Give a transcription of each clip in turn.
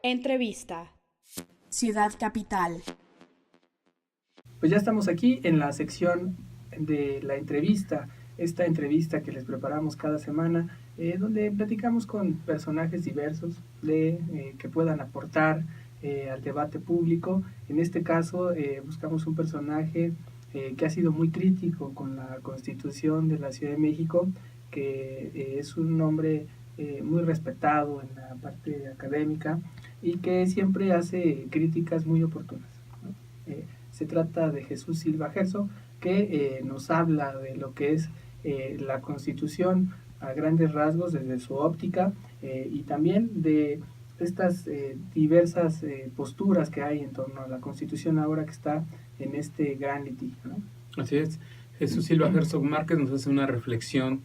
Entrevista. Ciudad Capital. Pues ya estamos aquí en la sección de la entrevista, esta entrevista que les preparamos cada semana, donde platicamos con personajes diversos que puedan aportar al debate público. En este caso buscamos un personaje que ha sido muy crítico con la Constitución de la Ciudad de México, que es un hombre muy respetado en la parte académica y que siempre hace críticas muy oportunas, ¿no? Se trata de Jesús Silva Herzog, que nos habla de lo que es la Constitución a grandes rasgos desde su óptica, y también de estas diversas posturas que hay en torno a la Constitución ahora que está en este gran litigio, ¿no? Así es. Jesús Silva Herzog Márquez nos hace una reflexión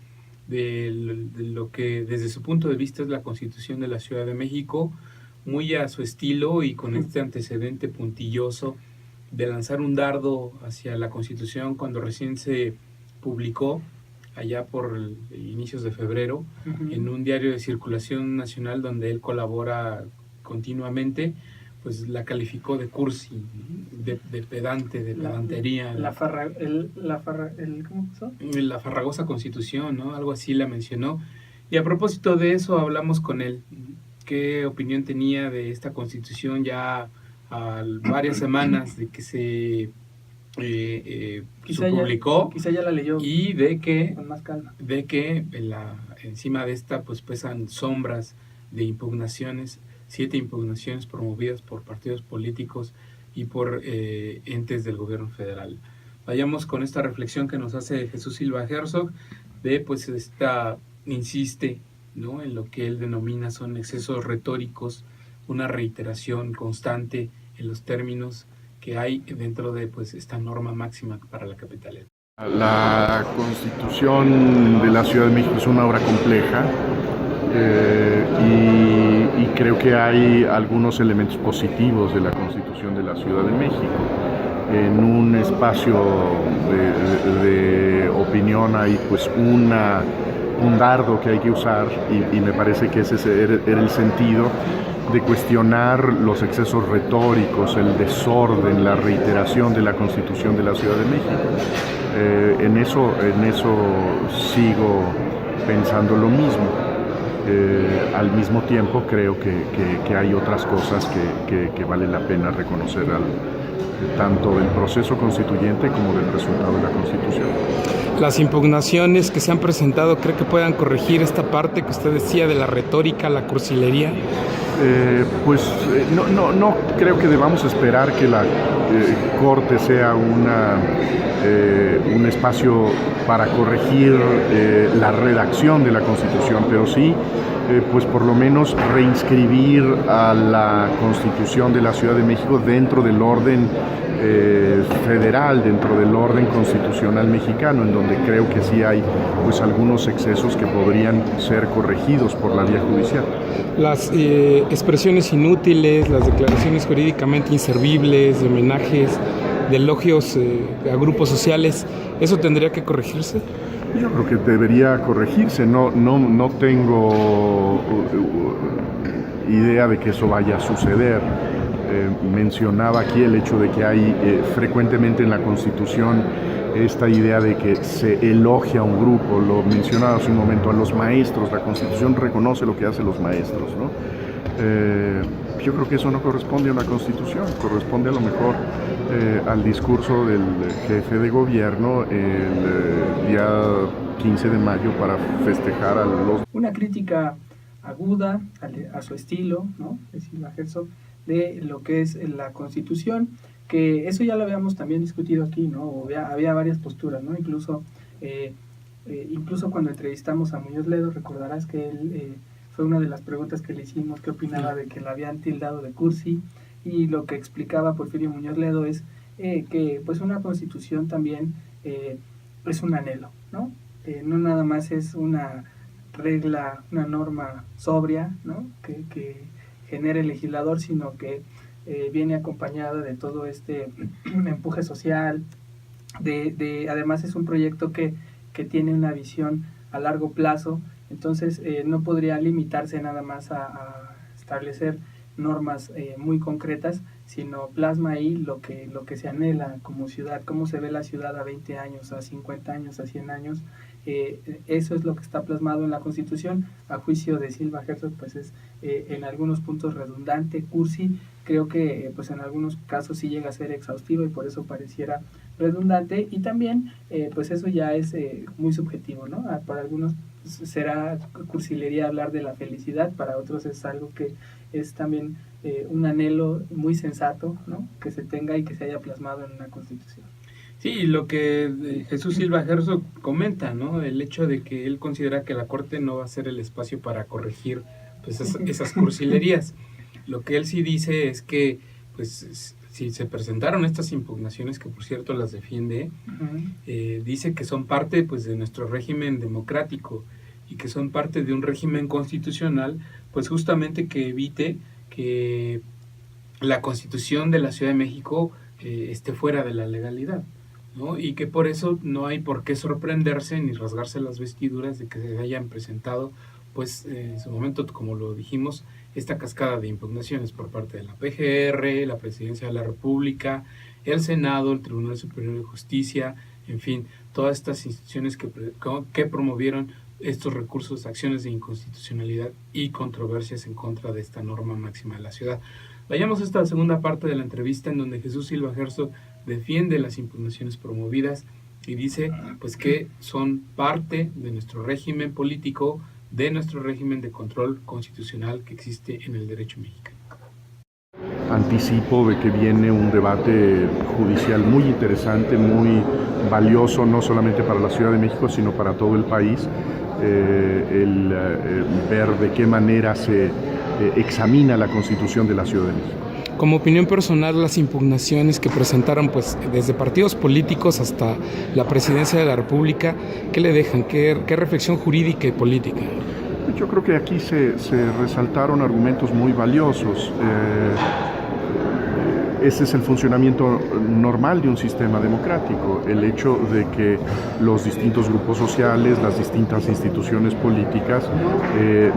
de lo que desde su punto de vista es la Constitución de la Ciudad de México, muy a su estilo y con este antecedente puntilloso de lanzar un dardo hacia la Constitución cuando recién se publicó, allá por inicios de febrero, en un diario de circulación nacional donde él colabora continuamente. Pues la calificó de cursi, de pedante, de pedantería. La farragosa Constitución, ¿no? Algo así la mencionó. Y a propósito de eso hablamos con él. ¿Qué opinión tenía de esta Constitución ya a varias semanas de que se publicó? Quizá ya la leyó. Y de que, con más calma. Encima de esta pues pesan sombras de impugnaciones, 7 impugnaciones promovidas por partidos políticos y por entes del gobierno federal. Vayamos con esta reflexión que nos hace Jesús Silva Herzog de pues insiste, ¿no?, en lo que él denomina son excesos retóricos, una reiteración constante en los términos que hay dentro de pues esta norma máxima para la capitalidad. La Constitución de la Ciudad de México es una obra compleja, y creo que hay algunos elementos positivos de la Constitución de la Ciudad de México. En un espacio de opinión hay pues un dardo que hay que usar y me parece que ese era el sentido de cuestionar los excesos retóricos, el desorden, la reiteración de la Constitución de la Ciudad de México. En eso sigo pensando lo mismo. Al mismo tiempo creo que hay otras cosas que vale la pena reconocer tanto del proceso constituyente como del resultado de la Constitución. Las impugnaciones que se han presentado, ¿cree que puedan corregir esta parte que usted decía de la retórica, la cursilería? No creo que debamos esperar que la Corte sea un espacio para corregir la redacción de la Constitución, pero sí, pues por lo menos reinscribir a la Constitución de la Ciudad de México dentro del orden federal, dentro del orden constitucional mexicano, en donde creo que sí hay pues algunos excesos que podrían ser corregidos por la vía judicial. Las expresiones inútiles, las declaraciones jurídicamente inservibles, de homenajes, de elogios a grupos sociales, ¿eso tendría que corregirse? Yo creo que debería corregirse. No tengo idea de que eso vaya a suceder. Mencionaba aquí el hecho de que hay frecuentemente en la Constitución esta idea de que se elogia a un grupo. Lo mencionaba hace un momento, a los maestros. La Constitución reconoce lo que hacen los maestros, ¿no? Yo creo que eso no corresponde a una Constitución, corresponde a lo mejor al discurso del jefe de gobierno el día 15 de mayo para festejar a los... Una crítica aguda a su estilo, ¿no?, de Silva Herzog, de lo que es la Constitución, que eso ya lo habíamos también discutido aquí, ¿no? Había varias posturas, ¿no? Incluso cuando entrevistamos a Muñoz Ledo, recordarás que él fue una de las preguntas que le hicimos, qué opinaba de que la habían tildado de cursi, y lo que explicaba Porfirio Muñoz Ledo es que pues una Constitución también es un anhelo, ¿no? No nada más es una regla, una norma sobria, ¿no?, que genere el legislador, sino que viene acompañada de todo este empuje social, además es un proyecto que tiene una visión a largo plazo. Entonces no podría limitarse nada más a establecer normas muy concretas, sino plasma ahí lo que se anhela como ciudad, cómo se ve la ciudad a 20 años, a 50 años, a 100 años. Eso es lo que está plasmado en la Constitución. A juicio de Silva Herzog, pues es en algunos puntos redundante, cursi. Creo que pues en algunos casos sí llega a ser exhaustivo y por eso pareciera redundante, y también pues eso ya es muy subjetivo, ¿no? Para algunos será cursilería hablar de la felicidad, para otros es algo que es también un anhelo muy sensato, ¿no? Que se tenga y que se haya plasmado en una Constitución. Sí, lo que Jesús Silva Herzog comenta, ¿no? El hecho de que él considera que la Corte no va a ser el espacio para corregir pues esas cursilerías. Lo que él sí dice es que pues si se presentaron estas impugnaciones, que por cierto las defiende, dice que son parte pues de nuestro régimen democrático y que son parte de un régimen constitucional, pues justamente que evite que la Constitución de la Ciudad de México esté fuera de la legalidad, ¿no? Y que por eso no hay por qué sorprenderse ni rasgarse las vestiduras de que se hayan presentado, pues en su momento, como lo dijimos, esta cascada de impugnaciones por parte de la PGR, la Presidencia de la República, el Senado, el Tribunal Superior de Justicia, en fin, todas estas instituciones que promovieron estos recursos, acciones de inconstitucionalidad y controversias en contra de esta norma máxima de la ciudad. Vayamos a esta segunda parte de la entrevista en donde Jesús Silva Herzog defiende las impugnaciones promovidas y dice pues que son parte de nuestro régimen político, de nuestro régimen de control constitucional que existe en el derecho mexicano. Anticipo de que viene un debate judicial muy interesante, muy valioso, no solamente para la Ciudad de México, sino para todo el país, ver de qué manera se examina la Constitución de la Ciudad de México. Como opinión personal, las impugnaciones que presentaron pues desde partidos políticos hasta la Presidencia de la República, ¿qué le dejan? ¿Qué reflexión jurídica y política? Yo creo que aquí se resaltaron argumentos muy valiosos. Ese es el funcionamiento normal de un sistema democrático, el hecho de que los distintos grupos sociales, las distintas instituciones políticas,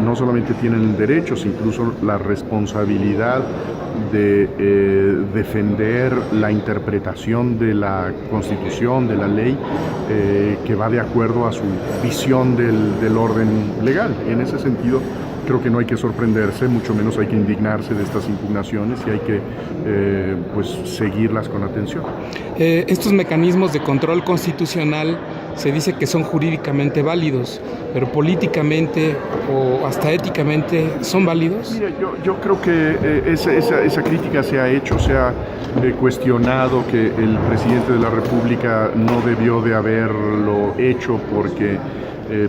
no solamente tienen el derecho, sino incluso la responsabilidad de defender la interpretación de la Constitución, de la ley, que va de acuerdo a su visión del orden legal. Y en ese sentido, creo que no hay que sorprenderse, mucho menos hay que indignarse de estas impugnaciones y hay que pues seguirlas con atención. Estos mecanismos de control constitucional se dice que son jurídicamente válidos, pero políticamente o hasta éticamente ¿son válidos? Mira, yo creo que esa crítica se ha hecho, se ha cuestionado que el presidente de la República no debió de haberlo hecho porque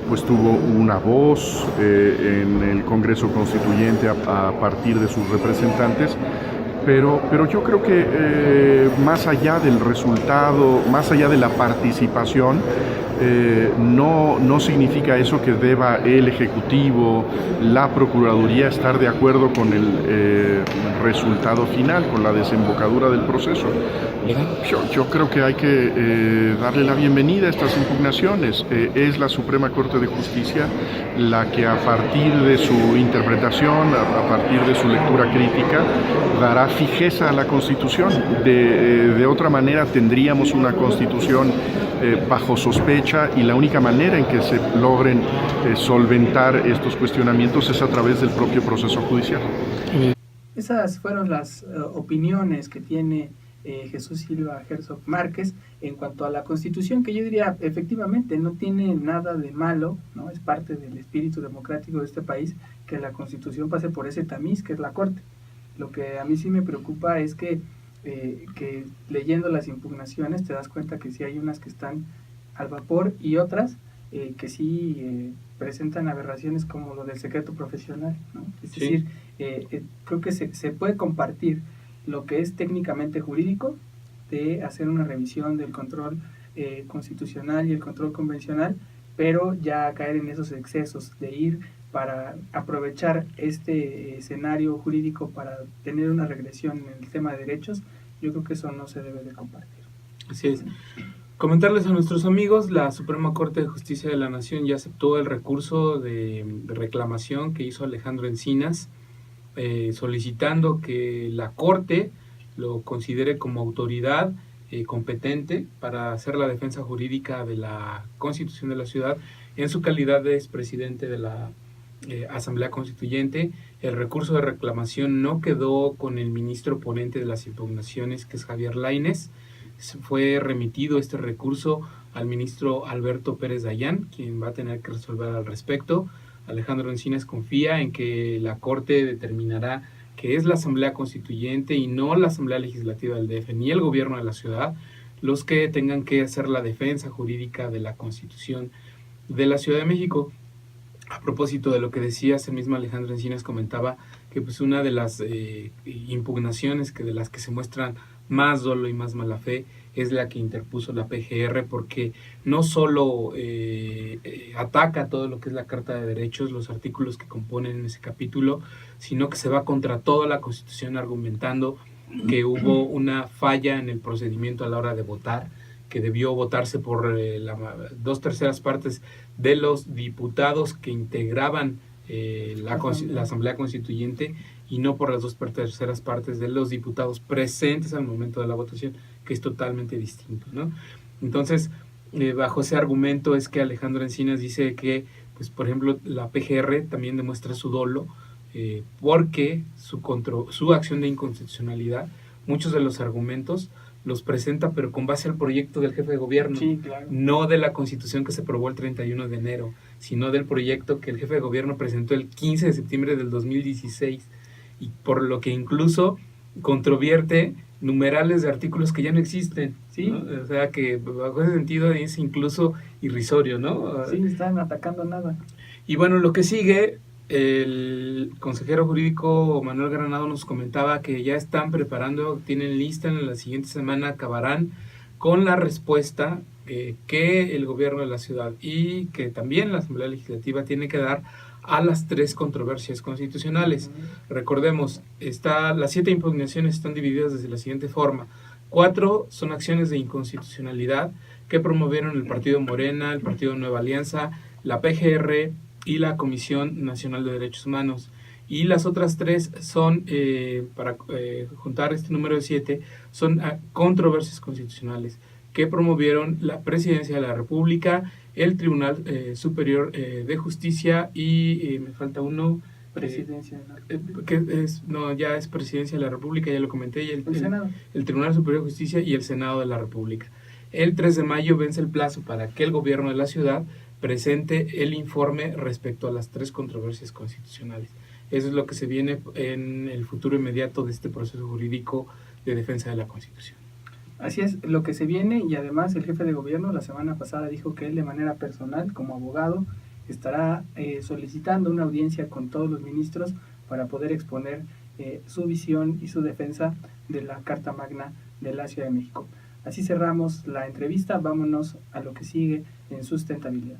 pues tuvo una voz en el Congreso Constituyente a partir de sus representantes, pero yo creo que más allá del resultado, más allá de la participación, no significa eso que deba el Ejecutivo, la Procuraduría estar de acuerdo con el resultado final, con la desembocadura del proceso. Yo creo que hay que darle la bienvenida a estas impugnaciones. Es la Suprema Corte de Justicia la que a partir de su interpretación, a partir de su lectura crítica, dará fijeza a la Constitución. De otra manera tendríamos una Constitución bajo sospecha y la única manera en que se logren solventar estos cuestionamientos es a través del propio proceso judicial. Esas fueron las opiniones que tiene Jesús Silva Herzog Márquez en cuanto a la Constitución, que yo diría efectivamente no tiene nada de malo, ¿no? Es parte del espíritu democrático de este país que la Constitución pase por ese tamiz que es la Corte. Lo que a mí sí me preocupa es que leyendo las impugnaciones te das cuenta que sí hay unas que están al vapor y otras que sí presentan aberraciones como lo del secreto profesional, ¿no? Es decir, creo que se puede compartir lo que es técnicamente jurídico de hacer una revisión del control constitucional y el control convencional, pero ya caer en esos excesos de ir para aprovechar este escenario jurídico para tener una regresión en el tema de derechos, yo creo que eso no se debe de compartir. Así es. Comentarles a nuestros amigos, la Suprema Corte de Justicia de la Nación ya aceptó el recurso de reclamación que hizo Alejandro Encinas solicitando que la Corte lo considere como autoridad competente para hacer la defensa jurídica de la Constitución de la ciudad en su calidad de expresidente de la Asamblea Constituyente. El recurso de reclamación no quedó con el ministro ponente de las impugnaciones, que es Javier Lainez. Fue remitido este recurso al ministro Alberto Pérez Dayán, quien va a tener que resolver al respecto. Alejandro Encinas confía en que la Corte determinará que es la Asamblea Constituyente y no la Asamblea Legislativa del DF ni el gobierno de la ciudad los que tengan que hacer la defensa jurídica de la Constitución de la Ciudad de México. A propósito de lo que decías, el mismo Alejandro Encinas comentaba que pues una de las impugnaciones de las que se muestran más dolo y más mala fe es la que interpuso la PGR, porque no solo ataca todo lo que es la Carta de Derechos, los artículos que componen ese capítulo, sino que se va contra toda la Constitución argumentando que hubo una falla en el procedimiento a la hora de votar, que debió votarse por 2/3 partes de los diputados que integraban la Asamblea Constituyente y no por las 2/3 partes de los diputados presentes al momento de la votación, que es totalmente distinto, ¿no? Entonces, bajo ese argumento es que Alejandro Encinas dice que, pues, por ejemplo, la PGR también demuestra su dolo porque su acción de inconstitucionalidad, muchos de los argumentos los presenta, pero con base al proyecto del jefe de gobierno, Sí, claro. no de la Constitución que se aprobó el 31 de enero, sino del proyecto que el jefe de gobierno presentó el 15 de septiembre del 2016, y por lo que incluso controvierte numerales de artículos que ya no existen, Sí. ¿no? O sea que bajo ese sentido es incluso irrisorio, ¿no? Sí, están atacando nada. Y bueno, lo que sigue, el consejero jurídico Manuel Granado nos comentaba que ya están preparando, tienen lista, en la siguiente semana acabarán con la respuesta que el gobierno de la ciudad y que también la Asamblea Legislativa tiene que dar a las 3 controversias constitucionales. Recordemos, las 7 impugnaciones están divididas de la siguiente forma. 4 son acciones de inconstitucionalidad que promovieron el Partido Morena, el Partido Nueva Alianza, la PGR y la Comisión Nacional de Derechos Humanos. Y las otras 3 son, para juntar este número de 7, son controversias constitucionales que promovieron la Presidencia de la República, el Tribunal Superior de Justicia y me falta uno, Presidencia de la que ya es Presidencia de la República, ya lo comenté, y el Senado. el Tribunal Superior de Justicia y el Senado de la República. El 3 de mayo vence el plazo para que el gobierno de la ciudad presente el informe respecto a las 3 controversias constitucionales. Eso es lo que se viene en el futuro inmediato de este proceso jurídico de defensa de la Constitución. Así es lo que se viene, y además el jefe de gobierno la semana pasada dijo que él, de manera personal, como abogado, estará solicitando una audiencia con todos los ministros para poder exponer su visión y su defensa de la Carta Magna de la Ciudad de México. Así cerramos la entrevista, vámonos a lo que sigue en sustentabilidad.